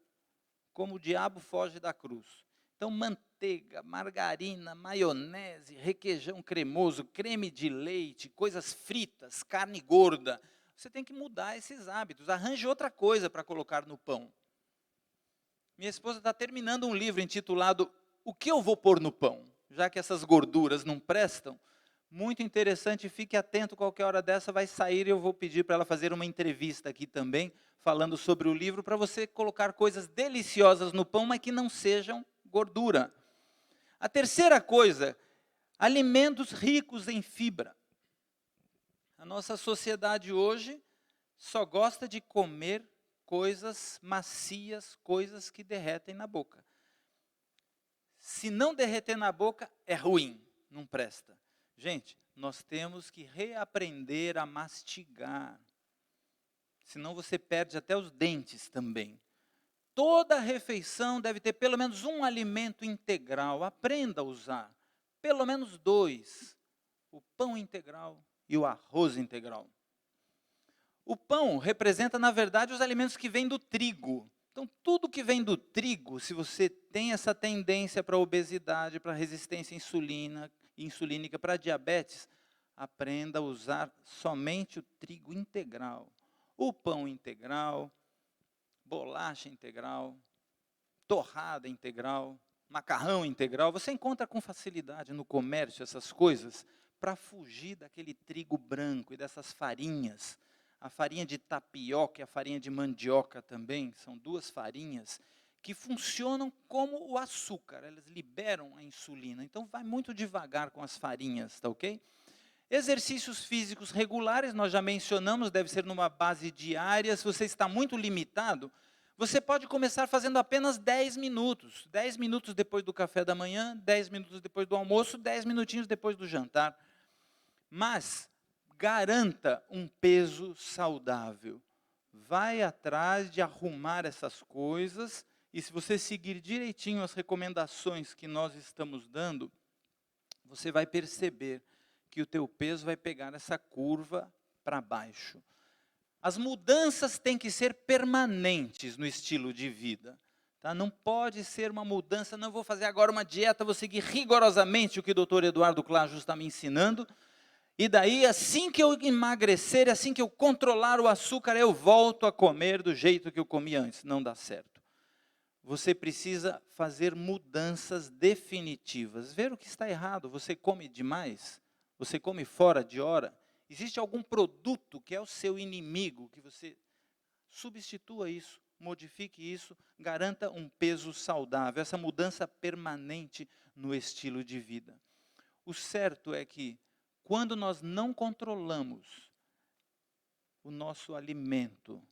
como o diabo foge da cruz. Então, manteiga, margarina, maionese, requeijão cremoso, creme de leite, coisas fritas, carne gorda. Você tem que mudar esses hábitos. Arranje outra coisa para colocar no pão. Minha esposa está terminando um livro intitulado O que eu vou pôr no pão? Já que essas gorduras não prestam. Muito interessante, fique atento, qualquer hora dessa vai sair e eu vou pedir para ela fazer uma entrevista aqui também, falando sobre o livro, para você colocar coisas deliciosas no pão, mas que não sejam gordura. A terceira coisa, alimentos ricos em fibra. A nossa sociedade hoje só gosta de comer coisas macias, coisas que derretem na boca. Se não derreter na boca, é ruim, não presta. Gente, nós temos que reaprender a mastigar. Senão você perde até os dentes também. Toda refeição deve ter pelo menos um alimento integral. Aprenda a usar. Pelo menos 2. O pão integral e o arroz integral. O pão representa, na verdade, os alimentos que vêm do trigo. Então, tudo que vem do trigo, se você tem essa tendência para obesidade, para resistência insulínica, para diabetes, aprenda a usar somente o trigo integral. O pão integral, bolacha integral, torrada integral, macarrão integral. Você encontra com facilidade no comércio essas coisas para fugir daquele trigo branco e dessas farinhas. A farinha de tapioca e a farinha de mandioca também, são 2 farinhas que funcionam como o açúcar, elas liberam a insulina. Então, vai muito devagar com as farinhas, tá ok? Exercícios físicos regulares, nós já mencionamos, deve ser numa base diária. Se você está muito limitado, você pode começar fazendo apenas 10 minutos. 10 minutos depois do café da manhã, 10 minutos depois do almoço, 10 minutinhos depois do jantar. Mas garanta um peso saudável. Vai atrás de arrumar essas coisas e se você seguir direitinho as recomendações que nós estamos dando, você vai perceber que o teu peso vai pegar essa curva para baixo. As mudanças têm que ser permanentes no estilo de vida. Tá? Não pode ser uma mudança, não vou fazer agora uma dieta, vou seguir rigorosamente o que o Dr. Eduardo Clajo está me ensinando, e daí, assim que eu emagrecer, assim que eu controlar o açúcar, eu volto a comer do jeito que eu comia antes. Não dá certo. Você precisa fazer mudanças definitivas. Ver o que está errado. Você come demais? Você come fora de hora? Existe algum produto que é o seu inimigo, que você substitua isso, modifique isso, garanta um peso saudável, essa mudança permanente no estilo de vida. O certo é que, quando nós não controlamos o nosso alimento,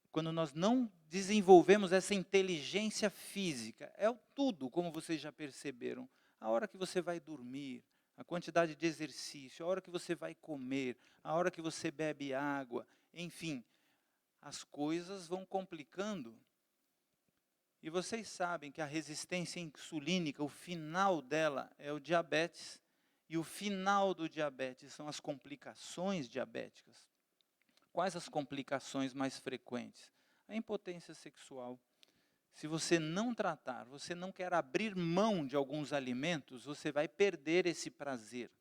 quando nós não desenvolvemos essa inteligência física, é o tudo, como vocês já perceberam, a hora que você vai dormir, a quantidade de exercício, a hora que você vai comer, a hora que você bebe água, enfim, as coisas vão complicando. E vocês sabem que a resistência insulínica, o final dela é o diabetes, e o final do diabetes são as complicações diabéticas. Quais as complicações mais frequentes? A impotência sexual. Se você não tratar, você não quer abrir mão de alguns alimentos, você vai perder esse prazer.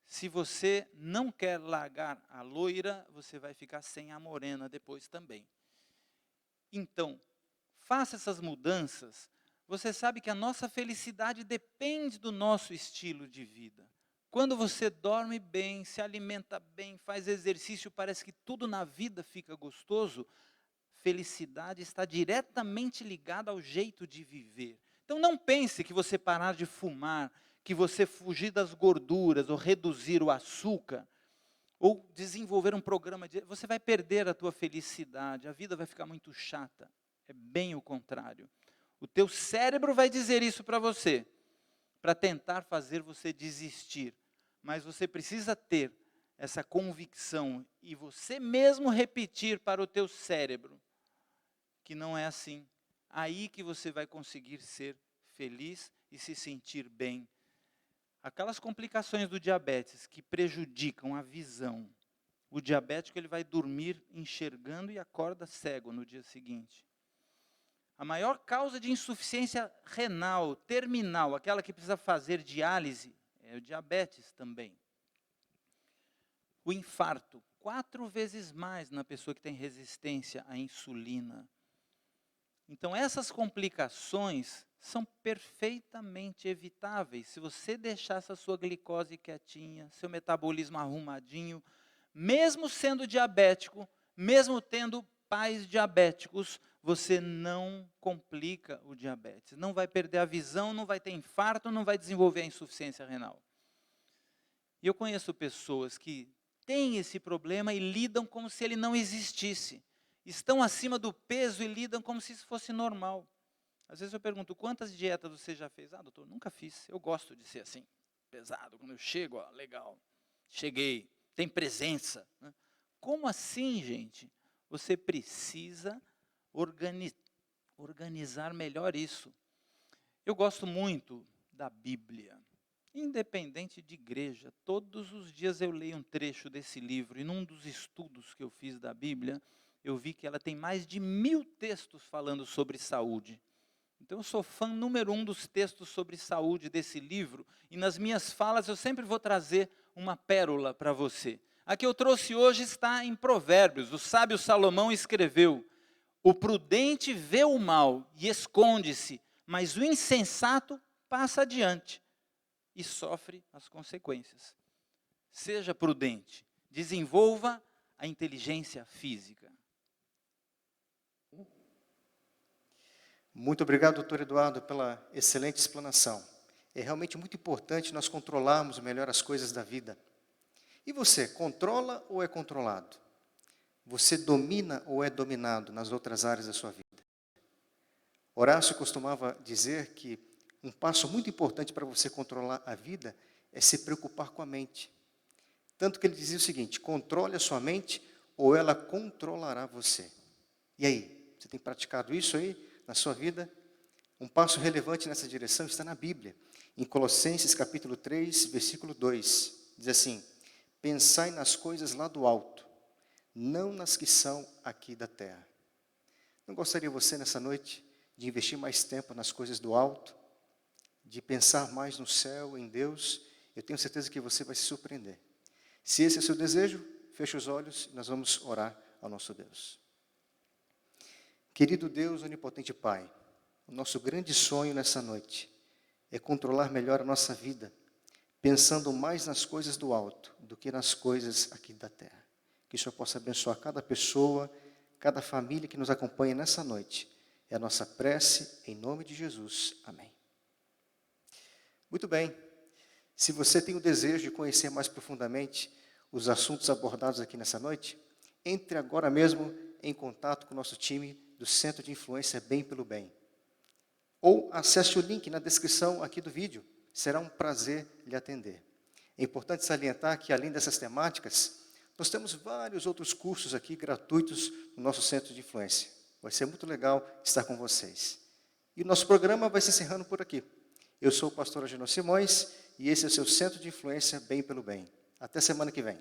Se você não quer largar a loira, você vai ficar sem a morena depois também. Então, faça essas mudanças, você sabe que a nossa felicidade depende do nosso estilo de vida. Quando você dorme bem, se alimenta bem, faz exercício, parece que tudo na vida fica gostoso, felicidade está diretamente ligada ao jeito de viver. Então não pense que você parar de fumar, que você fugir das gorduras, ou reduzir o açúcar, ou desenvolver um programa de... Você vai perder a tua felicidade, a vida vai ficar muito chata. É bem o contrário. O teu cérebro vai dizer isso para você, para tentar fazer você desistir. Mas você precisa ter essa convicção e você mesmo repetir para o teu cérebro que não é assim. Aí que você vai conseguir ser feliz e se sentir bem. Aquelas complicações do diabetes que prejudicam a visão. O diabético ele vai dormir enxergando e acorda cego no dia seguinte. A maior causa de insuficiência renal terminal, aquela que precisa fazer diálise, é o diabetes também. O infarto, 4 vezes mais na pessoa que tem resistência à insulina. Então, essas complicações são perfeitamente evitáveis. Se você deixasse a sua glicose quietinha, seu metabolismo arrumadinho, mesmo sendo diabético, mesmo tendo pais diabéticos, você não complica o diabetes. Não vai perder a visão, não vai ter infarto, não vai desenvolver a insuficiência renal. E eu conheço pessoas que têm esse problema e lidam como se ele não existisse. Estão acima do peso e lidam como se isso fosse normal. Às vezes eu pergunto, quantas dietas você já fez? Ah, doutor, nunca fiz. Eu gosto de ser assim, pesado. Quando eu chego, ó, legal, cheguei, tem presença. Né? Como assim, gente? Você precisa organizar melhor isso. Eu gosto muito da Bíblia. Independente de igreja, todos os dias eu leio um trecho desse livro. E num dos estudos que eu fiz da Bíblia, eu vi que ela tem mais de 1000 textos falando sobre saúde. Então eu sou fã número 1 dos textos sobre saúde desse livro, e nas minhas falas eu sempre vou trazer uma pérola para você. A que eu trouxe hoje está em Provérbios. O sábio Salomão escreveu: o prudente vê o mal e esconde-se, mas o insensato passa adiante e sofre as consequências. Seja prudente, desenvolva a inteligência física. Muito obrigado, doutor Eduardo, pela excelente explanação. É realmente muito importante nós controlarmos melhor as coisas da vida. E você, controla ou é controlado? Você domina ou é dominado nas outras áreas da sua vida? Horácio costumava dizer que um passo muito importante para você controlar a vida é se preocupar com a mente. Tanto que ele dizia o seguinte: controle a sua mente ou ela controlará você. E aí, você tem praticado isso aí na sua vida? Um passo relevante nessa direção está na Bíblia. Em Colossenses capítulo 3, versículo 2, diz assim: pensai nas coisas lá do alto, não nas que são aqui da terra. Não gostaria você nessa noite de investir mais tempo nas coisas do alto, de pensar mais no céu, em Deus? Eu tenho certeza que você vai se surpreender. Se esse é o seu desejo, feche os olhos e nós vamos orar ao nosso Deus. Querido Deus, onipotente Pai, o nosso grande sonho nessa noite é controlar melhor a nossa vida, pensando mais nas coisas do alto do que nas coisas aqui da terra. Que o Senhor possa abençoar cada pessoa, cada família que nos acompanha nessa noite. É a nossa prece, em nome de Jesus. Amém. Muito bem. Se você tem o desejo de conhecer mais profundamente os assuntos abordados aqui nessa noite, entre agora mesmo em contato com o nosso time do Centro de Influência Bem pelo Bem. Ou acesse o link na descrição aqui do vídeo. Será um prazer lhe atender. É importante salientar que, além dessas temáticas, nós temos vários outros cursos aqui gratuitos no nosso Centro de Influência. Vai ser muito legal estar com vocês. E o nosso programa vai se encerrando por aqui. Eu sou o pastor Agenor Simões e esse é o seu Centro de Influência Bem pelo Bem. Até semana que vem.